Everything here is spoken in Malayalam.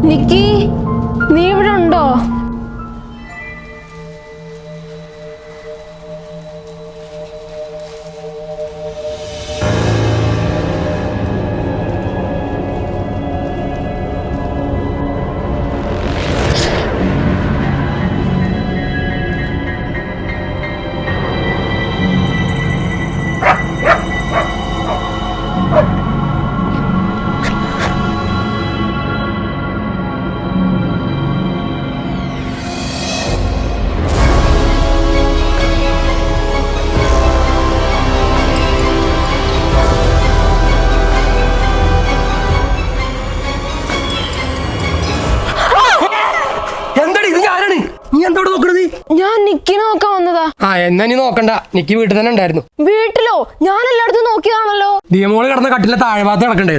നിക്കി, നീ ഇവിടെ ഉണ്ടോ? ഞാൻ നിക്കിനെ നോക്കാൻ വന്നതാ. എന്നാ നീ നോക്കണ്ട, നിക്ക് വീട്ടിൽ തന്നെ ഉണ്ടായിരുന്നു. വീട്ടിലോ? ഞാൻ എല്ലായിടത്തും നോക്കിയതാണല്ലോ. ദിയമോള് കിടന്ന കട്ടിലെ താഴെ ഭാഗത്ത് കിടക്കണ്ടായിരുന്നു.